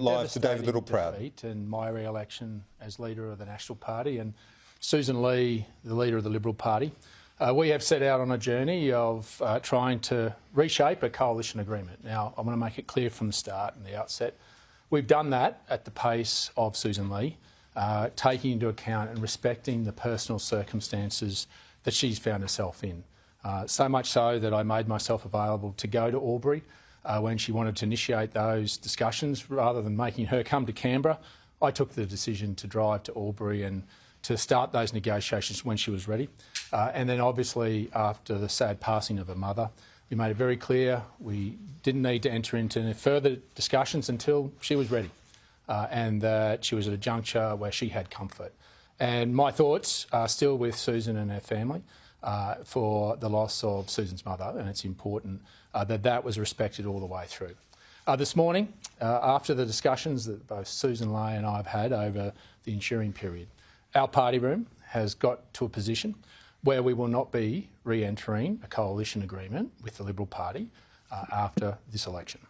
Live to David Littleproud. Defeat and my re-election as leader of the National Party, and Sussan Lee, the leader of the Liberal Party. We have set out on a journey of trying to reshape a coalition agreement. Now, I want to make it clear from the start and the outset, we've done that at the pace of Sussan Lee, taking into account and respecting the personal circumstances that she's found herself in. So much so that I made myself available to go to Albury when she wanted to initiate those discussions. Rather than making her come to Canberra, I took the decision to drive to Albury and to start those negotiations when she was ready. And then obviously after the sad passing of her mother, we made it very clear we didn't need to enter into any further discussions until she was ready and that she was at a juncture where she had comfort. And my thoughts are still with Sussan and her family for the loss of Sussan's mother, and it's important that that was respected all the way through. This morning, after the discussions that both Sussan Lee and I have had over the ensuing period, our party room has got to a position where we will not be re-entering a coalition agreement with the Liberal Party after this election.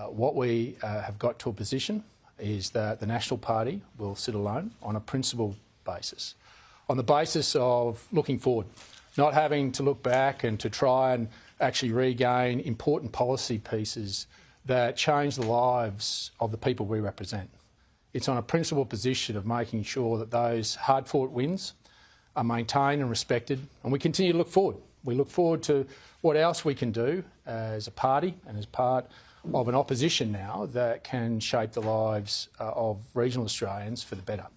What we have got to a position is that the National Party will sit alone on a principled basis, on the basis of looking forward, not having to look back and to try and actually regain important policy pieces that change the lives of the people we represent. It's on a principled position of making sure that those hard-fought wins are maintained and respected, and we continue to look forward. We look forward to what else we can do as a party and as part of an opposition now that can shape the lives of regional Australians for the better.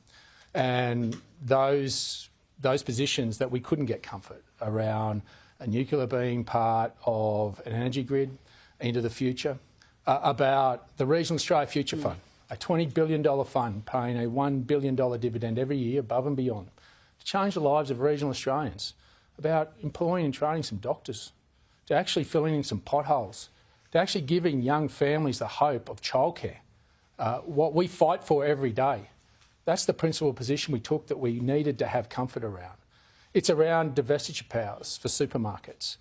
And those positions that we couldn't get comfort around a nuclear being part of an energy grid into the future, about the Regional Australia Future Fund, a $20 billion fund paying a $1 billion dividend every year above and beyond to change the lives of regional Australians, about employing and training some doctors, to actually filling in some potholes, to actually giving young families the hope of childcare, what we fight for every day. That's the principal position we took that we needed to have comfort around. It's around divestiture powers for supermarkets.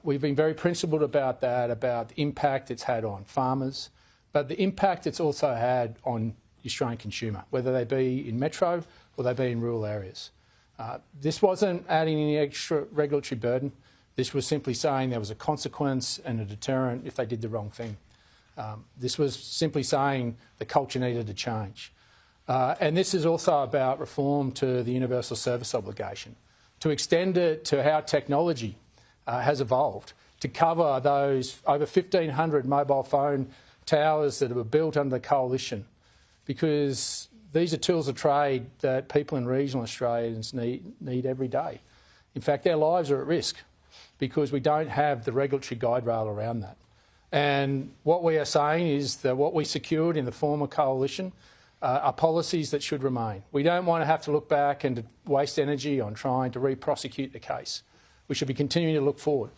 We've been very principled about that, about the impact it's had on farmers, but the impact it's also had on the Australian consumer, whether they be in metro or they be in rural areas. This wasn't adding any extra regulatory burden. This was simply saying there was a consequence and a deterrent if they did the wrong thing. This was simply saying the culture needed to change. And this is also about reform to the universal service obligation, to extend it to how technology has evolved, to cover those over 1,500 mobile phone towers that were built under the coalition, because these are tools of trade that people in regional Australians need every day. In fact, their lives are at risk because we don't have the regulatory guide rail around that. And what we are saying is that what we secured in the former coalition are policies that should remain. We don't want to have to look back and to waste energy on trying to re-prosecute the case. We should be continuing to look forward.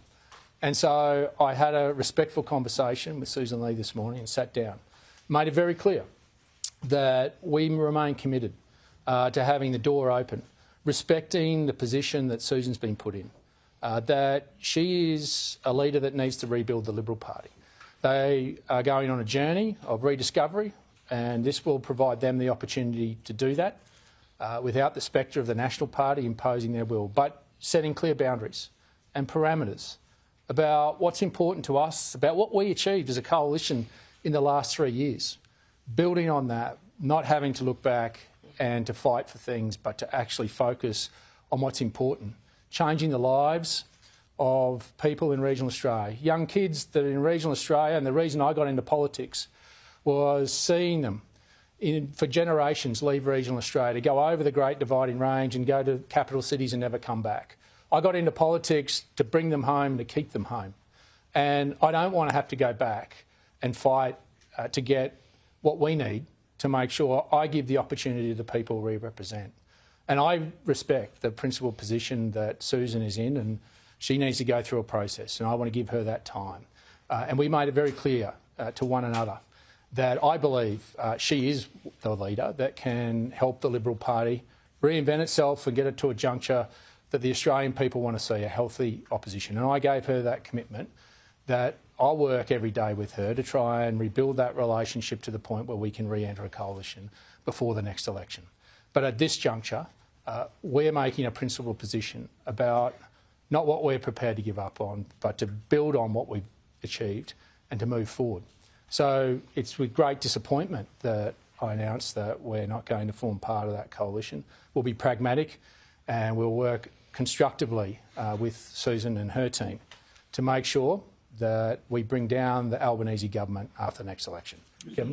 And so I had a respectful conversation with Sussan Lee this morning and sat down, made it very clear that we remain committed to having the door open, respecting the position that Sussan's been put in, that she is a leader that needs to rebuild the Liberal Party. They are going on a journey of rediscovery, and this will provide them the opportunity to do that without the spectre of the National Party imposing their will, but setting clear boundaries and parameters about what's important to us, about what we achieved as a coalition in the last 3 years. Building on that, not having to look back and to fight for things, but to actually focus on what's important, changing the lives of people in regional Australia, young kids that are in regional Australia. And the reason I got into politics was seeing them for generations leave regional Australia to go over the Great Dividing Range and go to capital cities and never come back. I got into politics to bring them home, to keep them home. And I don't want to have to go back and fight to get what we need to make sure I give the opportunity to the people we represent. And I respect the principled position that Sussan is in, and she needs to go through a process, and I want to give her that time. And we made it very clear to one another that I believe she is the leader that can help the Liberal Party reinvent itself and get it to a juncture that the Australian people want to see, a healthy opposition. And I gave her that commitment that I'll work every day with her to try and rebuild that relationship to the point where we can re-enter a coalition before the next election. But at this juncture, we're making a principled position about not what we're prepared to give up on, but to build on what we've achieved and to move forward. So it's with great disappointment that I announced that we're not going to form part of that coalition. We'll be pragmatic and we'll work constructively with Sussan and her team to make sure that we bring down the Albanese government after the next election. Kevin?